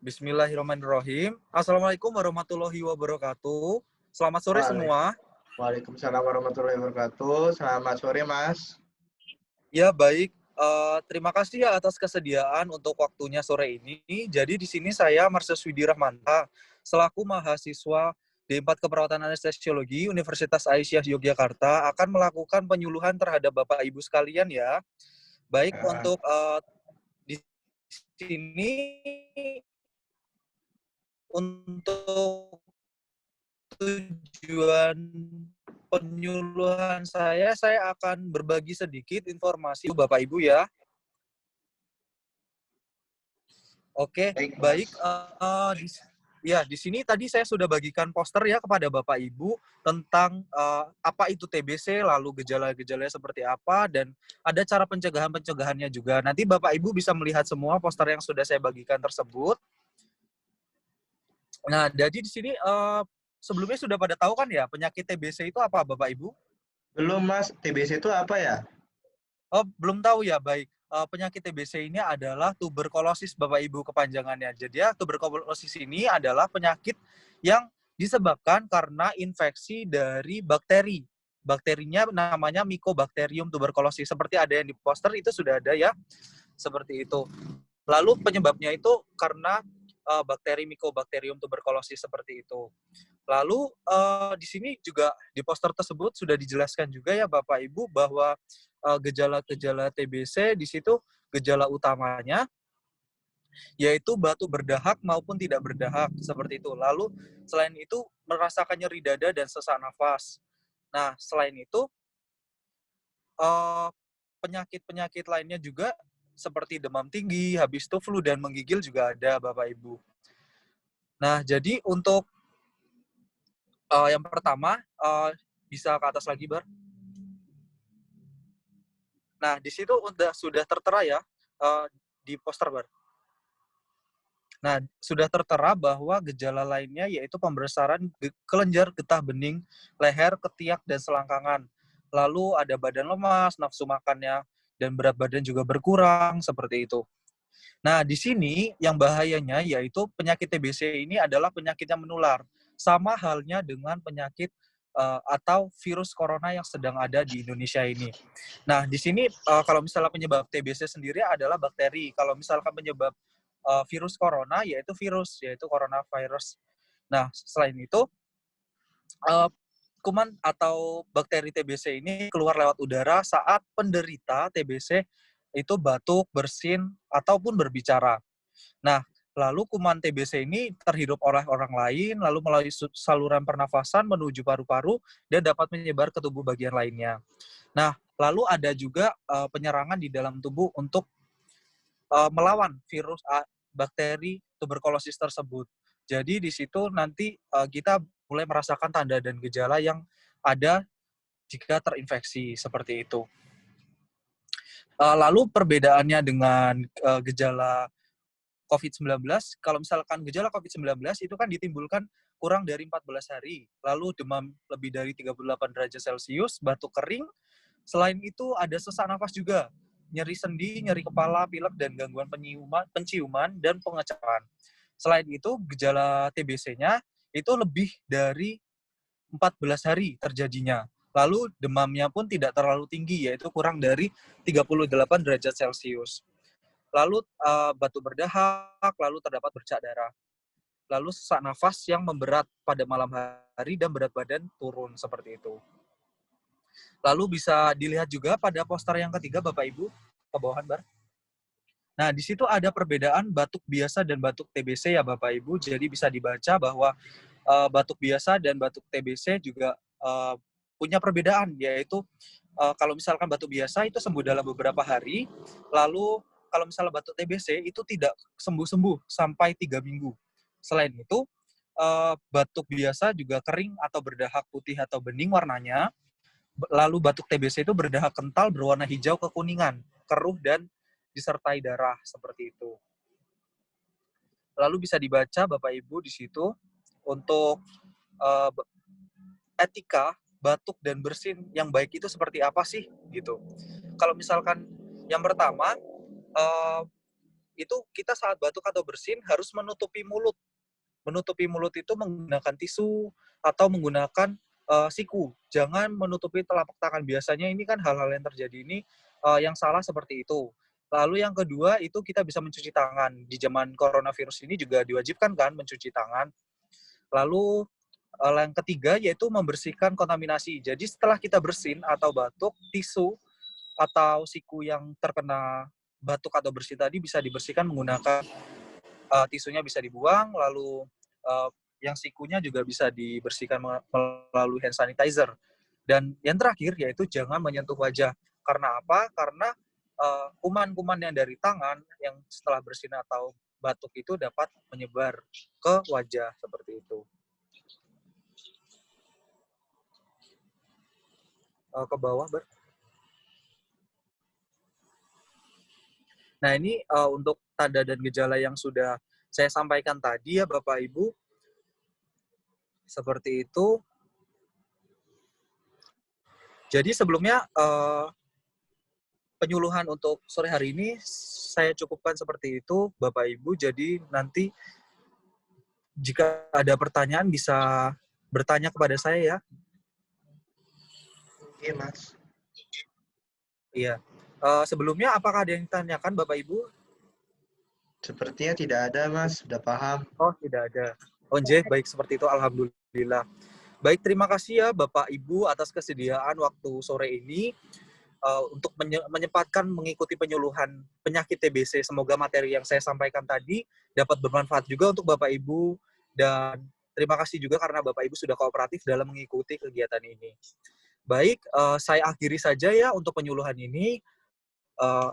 Bismillahirrahmanirrahim. Assalamualaikum warahmatullahi wabarakatuh. Selamat sore semua. Waalaikumsalam warahmatullahi wabarakatuh. Selamat sore, Mas. Ya, baik. Terima kasih ya atas kesediaan untuk waktunya sore ini. Jadi di sini saya Marsius Widi Rahmanta, selaku mahasiswa D4 Keperawatan Anestesiologi Universitas Aisyah Yogyakarta akan melakukan penyuluhan terhadap Bapak Ibu sekalian ya. Baik, untuk di sini untuk tujuan penyuluhan saya akan berbagi sedikit informasi Bapak Ibu ya. Oke, baik. Di sini tadi saya sudah bagikan poster ya kepada Bapak Ibu tentang apa itu TBC, lalu gejala-gejalanya seperti apa, dan ada cara pencegahan-pencegahannya juga. Nanti Bapak Ibu bisa melihat semua poster yang sudah saya bagikan tersebut. Nah, jadi di sini sebelumnya sudah pada tahu kan ya penyakit TBC itu apa, Bapak Ibu? Belum, Mas. TBC itu apa ya? Oh, belum tahu ya, baik. Penyakit TBC ini adalah tuberkulosis, Bapak Ibu, kepanjangannya. Jadi ya, tuberkulosis ini adalah penyakit yang disebabkan karena infeksi dari bakteri. Bakterinya namanya Mycobacterium tuberculosis. Seperti ada yang di poster itu sudah ada ya, seperti itu. Lalu penyebabnya itu karena bakteri Mycobacterium tuberculosis seperti itu. Lalu di sini juga di poster tersebut sudah dijelaskan juga ya Bapak Ibu bahwa gejala-gejala TBC di situ gejala utamanya yaitu batuk berdahak maupun tidak berdahak seperti itu. Lalu selain itu merasakan nyeri dada dan sesak nafas. Nah, selain itu penyakit-penyakit lainnya juga seperti demam tinggi, habis itu flu dan menggigil juga ada Bapak Ibu. Nah, jadi untuk yang pertama, bisa ke atas lagi, Bar. Nah, di situ sudah tertera ya, di poster, Bar. Nah, sudah tertera bahwa gejala lainnya yaitu pembesaran kelenjar getah bening, leher, ketiak, dan selangkangan. Lalu ada badan lemas, nafsu makannya, dan berat badan juga berkurang, seperti itu. Nah, di sini yang bahayanya yaitu penyakit TBC ini adalah penyakit yang menular. Sama halnya dengan penyakit atau virus corona yang sedang ada di Indonesia ini. Nah, di sini kalau misalnya penyebab TBC sendiri adalah bakteri. Kalau misalkan penyebab virus corona yaitu virus, yaitu coronavirus. Nah, selain itu kuman atau bakteri TBC ini keluar lewat udara saat penderita TBC itu batuk, bersin, ataupun berbicara. Nah, lalu kuman TBC ini terhirup oleh orang lain, lalu melalui saluran pernafasan menuju paru-paru, dan dapat menyebar ke tubuh bagian lainnya. Nah, lalu ada juga penyerangan di dalam tubuh untuk melawan virus bakteri tuberkulosis tersebut. Jadi di situ nanti kita mulai merasakan tanda dan gejala yang ada jika terinfeksi seperti itu. Lalu perbedaannya dengan gejala COVID-19, kalau misalkan gejala COVID-19 itu kan ditimbulkan kurang dari 14 hari, lalu demam lebih dari 38 derajat Celcius, batuk kering, selain itu ada sesak nafas juga, nyeri sendi, nyeri kepala, pilek, dan gangguan penciuman dan pengecapan. Selain itu, gejala TBC-nya itu lebih dari 14 hari terjadinya. Lalu demamnya pun tidak terlalu tinggi, yaitu kurang dari 38 derajat Celcius. Lalu batuk berdahak, lalu terdapat bercak darah. Lalu sesak nafas yang memberat pada malam hari dan berat badan turun seperti itu. Lalu bisa dilihat juga pada poster yang ketiga, Bapak Ibu, ke bawahan, Bar. Nah, di situ ada perbedaan batuk biasa dan batuk TBC ya, Bapak Ibu. Jadi bisa dibaca bahwa batuk biasa dan batuk TBC juga punya perbedaan, yaitu kalau misalkan batuk biasa itu sembuh dalam beberapa hari, lalu kalau misalnya batuk TBC itu tidak sembuh-sembuh sampai 3 minggu. Selain itu, batuk biasa juga kering atau berdahak putih atau bening warnanya, lalu batuk TBC itu berdahak kental berwarna hijau kekuningan, keruh, dan disertai darah seperti itu. Lalu bisa dibaca Bapak Ibu di situ untuk etika batuk dan bersin yang baik itu seperti apa sih gitu. Kalau misalkan yang pertama eh, itu kita saat batuk atau bersin harus menutupi mulut. Menutupi mulut itu menggunakan tisu atau menggunakan siku. Jangan menutupi telapak tangan. Biasanya ini kan hal-hal yang terjadi ini yang salah seperti itu. Lalu yang kedua itu kita bisa mencuci tangan. Di zaman coronavirus ini juga diwajibkan kan mencuci tangan. Lalu yang ketiga yaitu membersihkan kontaminasi. Jadi setelah kita bersin atau batuk, tisu atau siku yang terkena batuk atau bersin tadi bisa dibersihkan menggunakan tisunya bisa dibuang, lalu yang sikunya juga bisa dibersihkan melalui hand sanitizer. Dan yang terakhir yaitu jangan menyentuh wajah. Karena apa? Karena kuman-kuman yang dari tangan yang setelah bersin atau batuk itu dapat menyebar ke wajah seperti itu. Ke bawah, Ber. Nah, ini untuk tanda dan gejala yang sudah saya sampaikan tadi ya Bapak Ibu. Seperti itu. Jadi sebelumnya penyuluhan untuk sore hari ini saya cukupkan seperti itu Bapak Ibu. Jadi nanti jika ada pertanyaan bisa bertanya kepada saya ya. Iya, Mas. Iya. Sebelumnya apakah ada yang ditanyakan Bapak Ibu? Sepertinya tidak ada, Mas. Sudah paham. Oh, tidak ada. Oh, baik seperti itu. Alhamdulillah. Baik, terima kasih ya Bapak Ibu atas kesediaan waktu sore ini untuk menyempatkan mengikuti penyuluhan penyakit TBC. Semoga materi yang saya sampaikan tadi dapat bermanfaat juga untuk Bapak Ibu dan terima kasih juga karena Bapak Ibu sudah kooperatif dalam mengikuti kegiatan ini. Baik, saya akhiri saja ya untuk penyuluhan ini.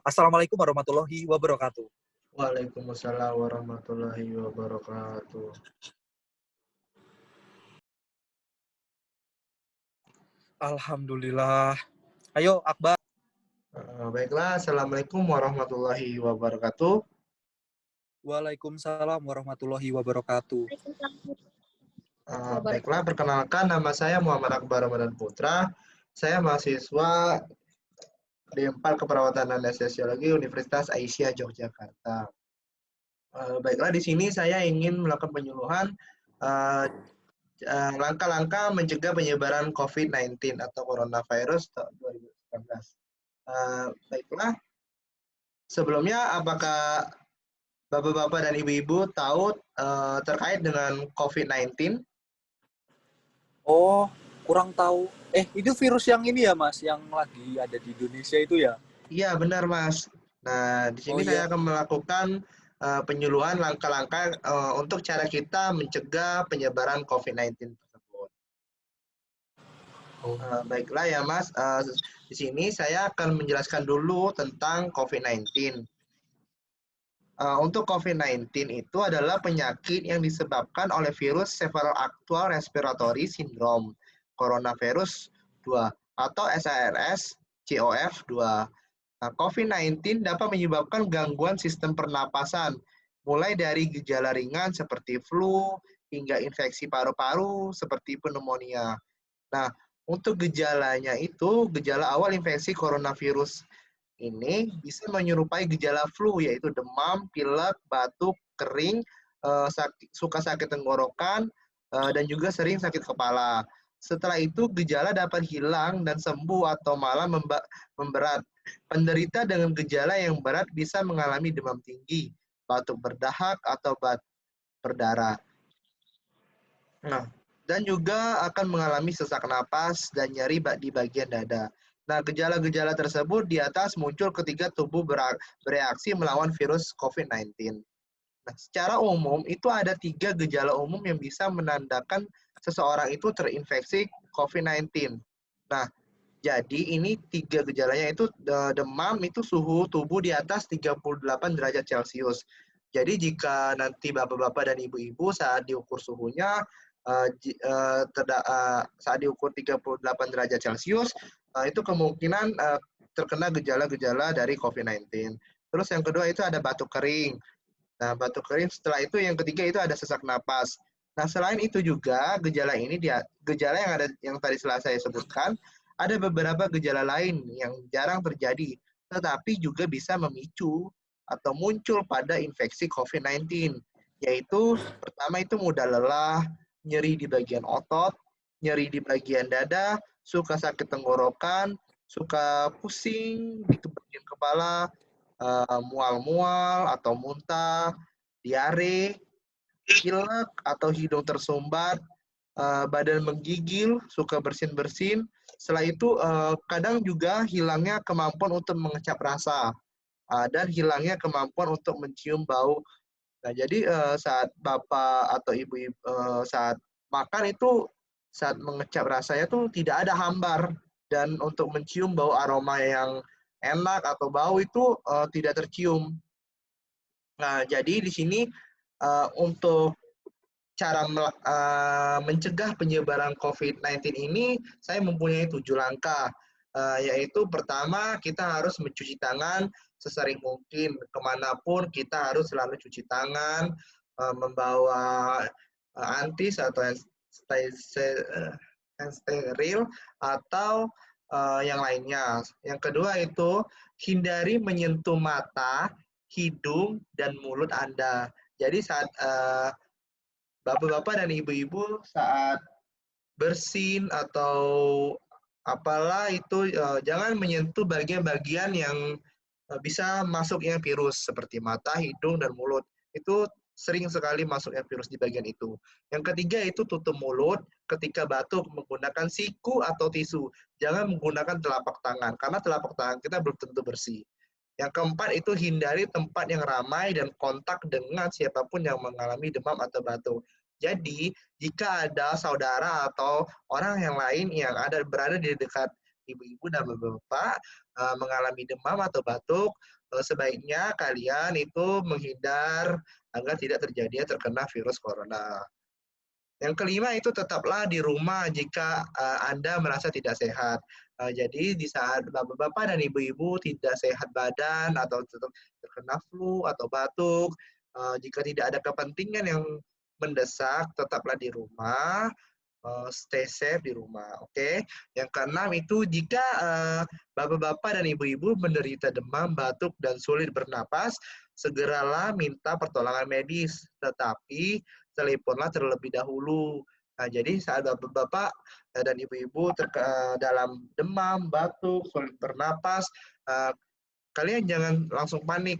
Assalamualaikum warahmatullahi wabarakatuh. Waalaikumsalam warahmatullahi wabarakatuh. Alhamdulillah. Ayo, Akbar. Baiklah, Assalamualaikum warahmatullahi wabarakatuh. Waalaikumsalam warahmatullahi wabarakatuh. Baiklah, perkenalkan nama saya Muhammad Akbar Ramadan Putra. Saya mahasiswa D4 Keperawatan dan Anestesiologi Universitas Aisyah Yogyakarta. Baiklah, di sini saya ingin melakukan penyuluhan langkah-langkah mencegah penyebaran COVID-19 atau coronavirus 2019. Baiklah, sebelumnya apakah Bapak-bapak dan Ibu-ibu tahu terkait dengan COVID-19? Oh, kurang tahu. Itu virus yang ini ya, Mas, yang lagi ada di Indonesia itu ya? Iya, benar, Mas. Nah, di Oh sini iya. saya akan melakukan penyuluhan langkah-langkah untuk cara kita mencegah penyebaran COVID-19 tersebut. Oh. Baiklah ya, Mas. Di sini saya akan menjelaskan dulu tentang COVID-19. Untuk COVID-19 itu adalah penyakit yang disebabkan oleh virus Cephaloactual Respiratory Syndrome, coronavirus 2, atau SARS-CoV-2. Nah, COVID-19 dapat menyebabkan gangguan sistem pernapasan, mulai dari gejala ringan seperti flu, hingga infeksi paru-paru seperti pneumonia. Nah, untuk gejalanya itu, gejala awal infeksi coronavirus ini bisa menyerupai gejala flu, yaitu demam, pilek, batuk, kering, suka sakit tenggorokan, dan juga sering sakit kepala. Setelah itu, gejala dapat hilang dan sembuh atau malah memberat. Penderita dengan gejala yang berat bisa mengalami demam tinggi, batuk berdahak, atau batuk berdarah. Nah, dan juga akan mengalami sesak napas dan nyeri di bagian dada. Nah, gejala-gejala tersebut di atas muncul ketika tubuh bereaksi melawan virus COVID-19. Nah, secara umum itu ada 3 gejala umum yang bisa menandakan seseorang itu terinfeksi COVID-19. Nah, jadi ini 3 gejalanya itu demam itu suhu tubuh di atas 38 derajat Celcius. Jadi jika nanti bapak-bapak dan ibu-ibu saat diukur suhunya saat diukur 38 derajat Celcius itu kemungkinan terkena gejala-gejala dari COVID-19. Terus yang kedua itu ada batuk kering. Nah, batuk kering setelah itu yang ketiga itu ada sesak napas. Nah, selain itu juga gejala ini gejala yang tadi saya sebutkan ada beberapa gejala lain yang jarang terjadi tetapi juga bisa memicu atau muncul pada infeksi COVID-19, yaitu pertama itu mudah lelah, nyeri di bagian otot, nyeri di bagian dada, suka sakit tenggorokan, suka pusing di bagian kepala, mual-mual atau muntah, diare, pilek atau hidung tersumbat, badan menggigil, suka bersin-bersin. Setelah itu kadang juga hilangnya kemampuan untuk mengecap rasa dan hilangnya kemampuan untuk mencium bau. Nah, jadi saat bapak atau ibu saat makan itu saat mengecap rasanya tuh tidak ada hambar dan untuk mencium bau aroma yang enak atau bau itu tidak tercium. Nah, jadi di sini untuk cara mencegah penyebaran COVID-19 ini, saya mempunyai 7 langkah, yaitu pertama kita harus mencuci tangan sesering mungkin, kemanapun kita harus selalu cuci tangan, membawa antis atau hand steril atau yang lainnya. Yang kedua itu hindari menyentuh mata, hidung, dan mulut Anda. Jadi saat bapak-bapak dan ibu-ibu saat bersin atau apalah itu jangan menyentuh bagian-bagian yang bisa masuknya virus seperti mata, hidung, dan mulut. Itu sering sekali masuknya virus di bagian itu. Yang ketiga itu tutup mulut ketika batuk menggunakan siku atau tisu. Jangan menggunakan telapak tangan karena telapak tangan kita belum tentu bersih. Yang keempat itu hindari tempat yang ramai dan kontak dengan siapapun yang mengalami demam atau batuk. Jadi, jika ada saudara atau orang yang lain yang berada di dekat ibu-ibu dan bapak mengalami demam atau batuk, sebaiknya kalian itu menghindar agar tidak terjadi terkena virus corona. Yang kelima itu tetaplah di rumah jika Anda merasa tidak sehat. Jadi di saat bapak-bapak dan ibu-ibu tidak sehat badan atau terkena flu atau batuk, jika tidak ada kepentingan yang mendesak, tetaplah di rumah, stay safe di rumah. Oke. Yang keenam itu jika bapak-bapak dan ibu-ibu menderita demam, batuk, dan sulit bernapas, segeralah minta pertolongan medis. Tetapi teleponlah terlebih dahulu. Nah, jadi saat bapak-bapak dan ibu-ibu dalam demam, batuk, sulit bernapas, kalian jangan langsung panik.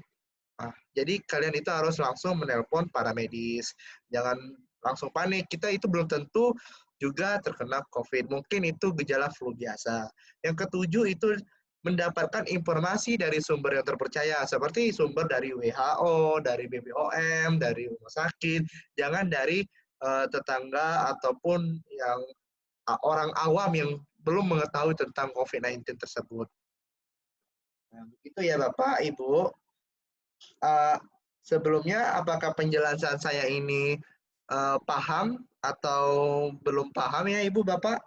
Nah, jadi kalian itu harus langsung menelpon para medis. Jangan langsung panik. Kita itu belum tentu juga terkena COVID. Mungkin itu gejala flu biasa. Yang ketujuh itu mendapatkan informasi dari sumber yang terpercaya, seperti sumber dari WHO, dari BPOM, dari rumah sakit. Jangan dari tetangga ataupun yang orang awam yang belum mengetahui tentang COVID-19 tersebut. Nah, begitu ya Bapak, Ibu. Sebelumnya, apakah penjelasan saya ini paham atau belum paham ya Ibu Bapak?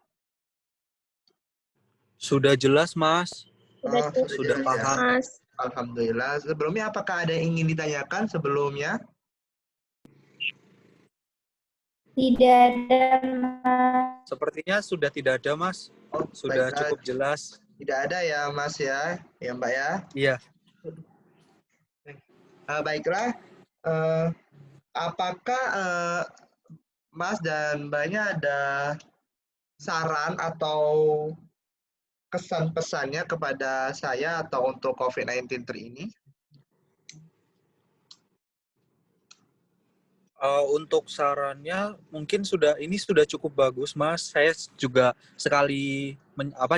Sudah jelas, Mas. Oh, sudah Sudah jelas ya. paham. Mas. Alhamdulillah. Sebelumnya, apakah ada yang ingin ditanyakan sebelumnya? Tidak ada, Mas. Sepertinya sudah tidak ada, Mas. Oh, Sudah baiklah. cukup jelas. Tidak ada ya Mas ya, ya Mbak ya. Iya. Baiklah. Apakah Mas dan Mbaknya ada saran atau kesan pesannya kepada saya atau untuk COVID-19 ini? Untuk sarannya mungkin ini sudah cukup bagus, Mas. Saya juga sekali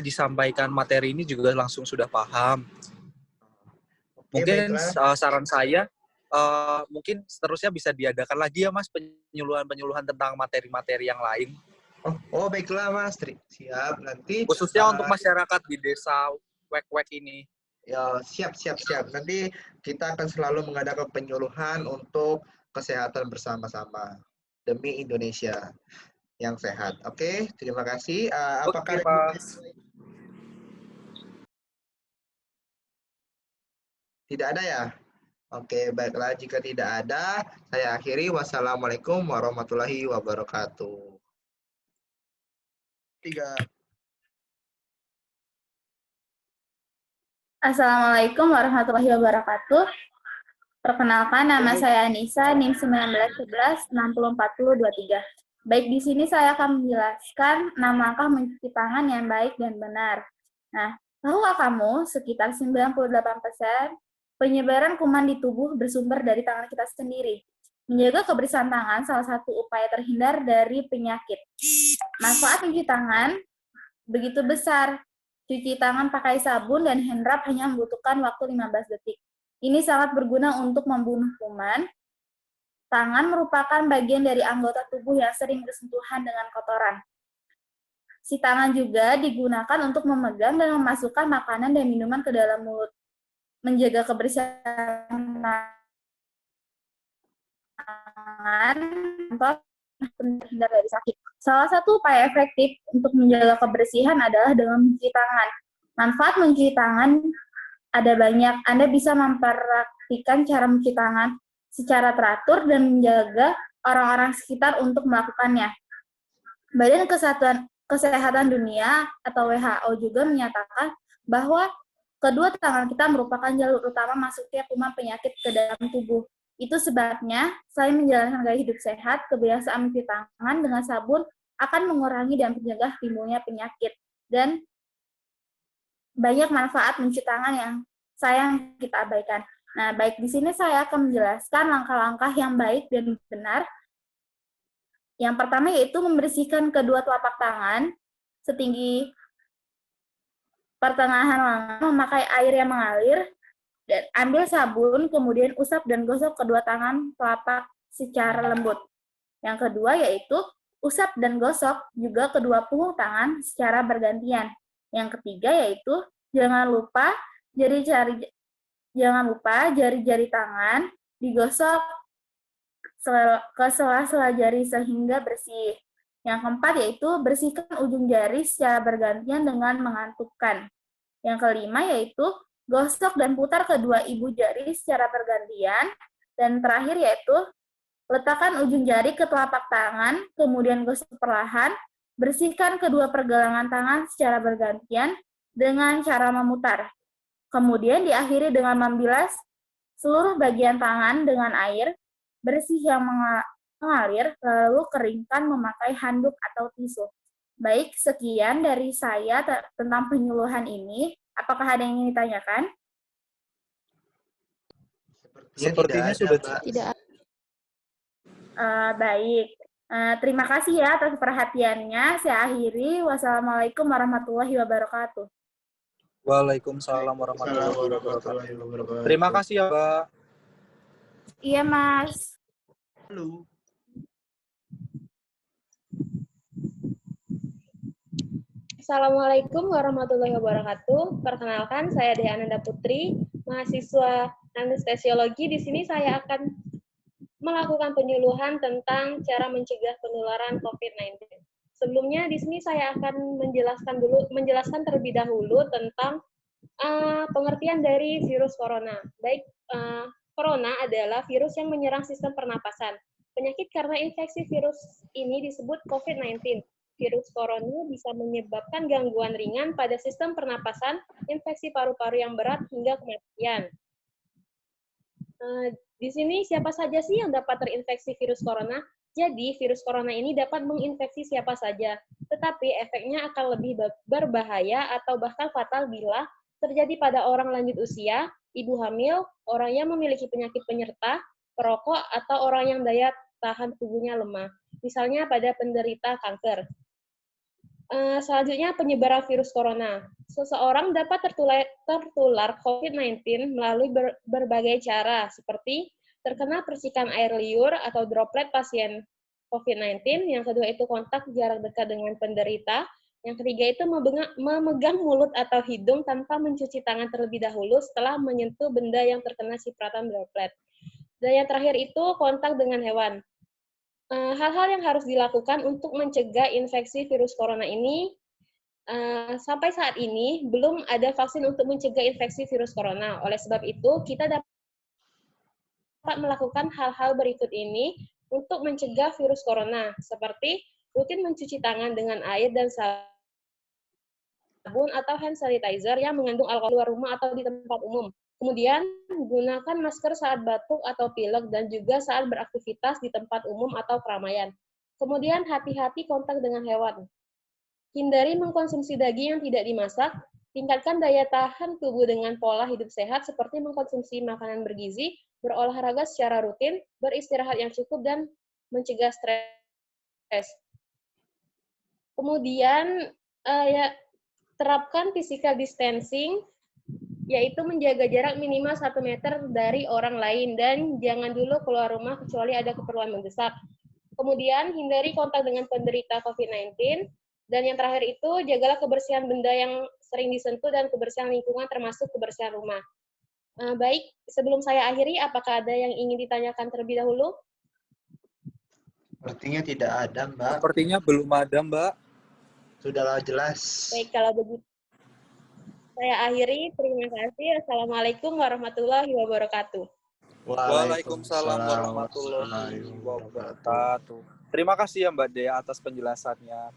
disampaikan materi ini juga langsung sudah paham. Oke, Mungkin baiklah. saran saya mungkin seterusnya bisa diadakan lagi ya, Mas, penyuluhan tentang materi-materi yang lain. Oh baiklah Mas, siap. Nanti Khususnya untuk masyarakat di desa Wek-Wek ini. ya siap. Nanti kita akan selalu mengadakan penyuluhan untuk kesehatan bersama-sama demi Indonesia yang sehat. Oke, terima kasih. Apakah Oke, ada Pak. Tidak ada ya? Oke, baiklah. Jika tidak ada, saya akhiri. Wassalamualaikum warahmatullahi wabarakatuh. 3. Assalamualaikum warahmatullahi wabarakatuh. Perkenalkan, nama saya Anissa, NIM 1911-604023. Baik, di sini saya akan menjelaskan 6 langkah mencuci tangan yang baik dan benar. Nah, tahukah kamu sekitar 98% penyebaran kuman di tubuh bersumber dari tangan kita sendiri? Menjaga kebersihan tangan salah satu upaya terhindar dari penyakit. Manfaat mencuci tangan begitu besar. Cuci tangan pakai sabun dan hand rub hanya membutuhkan waktu 15 detik. Ini sangat berguna untuk membunuh kuman. Tangan merupakan bagian dari anggota tubuh yang sering bersentuhan dengan kotoran. Si tangan juga digunakan untuk memegang dan memasukkan makanan dan minuman ke dalam mulut. Menjaga kebersihan tangan untuk terhindar dari sakit. Salah satu upaya efektif untuk menjaga kebersihan adalah dengan mencuci tangan. Manfaat mencuci tangan ada banyak. Anda bisa mempraktikkan cara mencuci tangan secara teratur dan menjaga orang-orang sekitar untuk melakukannya. Badan Kesehatan Dunia atau WHO juga menyatakan bahwa kedua tangan kita merupakan jalur utama masuknya kuman penyakit ke dalam tubuh. Itu sebabnya saya menjalankan gaya hidup sehat, kebiasaan mencuci tangan dengan sabun akan mengurangi dan mencegah timbulnya penyakit. Dan banyak manfaat mencuci tangan yang sayang kita abaikan. Nah, baik di sini saya akan menjelaskan langkah-langkah yang baik dan benar. Yang pertama yaitu membersihkan kedua telapak tangan setinggi pertengahan lengan, memakai air yang mengalir, dan ambil sabun, kemudian usap dan gosok kedua tangan telapak secara lembut. Yang kedua yaitu usap dan gosok juga kedua punggung tangan secara bergantian. Yang ketiga yaitu jangan lupa jari-jari tangan digosok ke sela-sela jari sehingga bersih. Yang keempat yaitu bersihkan ujung jari secara bergantian dengan mengantukkan. Yang kelima yaitu gosok dan putar kedua ibu jari secara bergantian. Dan terakhir yaitu letakkan ujung jari ke telapak tangan, kemudian gosok perlahan. Bersihkan kedua pergelangan tangan secara bergantian dengan cara memutar. Kemudian diakhiri dengan membilas seluruh bagian tangan dengan air bersih yang mengalir, lalu keringkan memakai handuk atau tisu. Baik, sekian dari saya tentang penyuluhan ini. Apakah ada yang ingin ditanyakan? Sepertinya sudah Tidak. Baik. Terima kasih ya atas perhatiannya. Saya akhiri. Wassalamualaikum warahmatullahi wabarakatuh. Waalaikumsalam warahmatullahi wabarakatuh. Terima kasih ya, Mbak. Iya, Mas. Halo. Assalamualaikum warahmatullahi wabarakatuh. Perkenalkan, saya Dea Ananda Putri, mahasiswa anestesiologi. Di sini saya akan melakukan penyuluhan tentang cara mencegah penularan COVID-19. Sebelumnya, di sini saya akan menjelaskan terlebih dahulu tentang pengertian dari virus corona. Baik, corona adalah virus yang menyerang sistem pernapasan. Penyakit karena infeksi virus ini disebut COVID-19. Virus corona bisa menyebabkan gangguan ringan pada sistem pernapasan, infeksi paru-paru yang berat, hingga kematian. Di sini siapa saja sih yang dapat terinfeksi virus corona? Jadi, virus corona ini dapat menginfeksi siapa saja, tetapi efeknya akan lebih berbahaya atau bahkan fatal bila terjadi pada orang lanjut usia, ibu hamil, orang yang memiliki penyakit penyerta, perokok, atau orang yang daya tahan tubuhnya lemah, misalnya pada penderita kanker. Selanjutnya, penyebaran virus corona. Seseorang dapat tertular COVID-19 melalui berbagai cara, seperti terkena percikan air liur atau droplet pasien COVID-19. Yang kedua itu kontak jarak dekat dengan penderita. Yang ketiga itu memegang mulut atau hidung tanpa mencuci tangan terlebih dahulu setelah menyentuh benda yang terkena cipratan droplet. Dan yang terakhir itu kontak dengan hewan. Hal-hal yang harus dilakukan untuk mencegah infeksi virus corona ini, sampai saat ini belum ada vaksin untuk mencegah infeksi virus corona. Oleh sebab itu, kita dapat melakukan hal-hal berikut ini untuk mencegah virus corona, seperti rutin mencuci tangan dengan air dan sabun atau hand sanitizer yang mengandung alkohol di luar rumah atau di tempat umum. Kemudian, gunakan masker saat batuk atau pilek dan juga saat beraktivitas di tempat umum atau keramaian. Kemudian, hati-hati kontak dengan hewan. Hindari mengkonsumsi daging yang tidak dimasak. Tingkatkan daya tahan tubuh dengan pola hidup sehat seperti mengkonsumsi makanan bergizi, berolahraga secara rutin, beristirahat yang cukup, dan mencegah stres. Kemudian, terapkan physical distancing, yaitu menjaga jarak minimal 1 meter dari orang lain, dan jangan dulu keluar rumah kecuali ada keperluan mendesak. Kemudian, hindari kontak dengan penderita COVID-19, dan yang terakhir itu, jagalah kebersihan benda yang sering disentuh dan kebersihan lingkungan termasuk kebersihan rumah. Baik, sebelum saya akhiri, apakah ada yang ingin ditanyakan terlebih dahulu? Sepertinya tidak ada, Mbak. Sepertinya belum ada, Mbak. Sudahlah jelas. Baik, kalau begitu saya akhiri. Terima kasih. Assalamualaikum warahmatullahi wabarakatuh. Waalaikumsalam warahmatullahi wabarakatuh. Terima kasih ya Mbak Dea atas penjelasannya.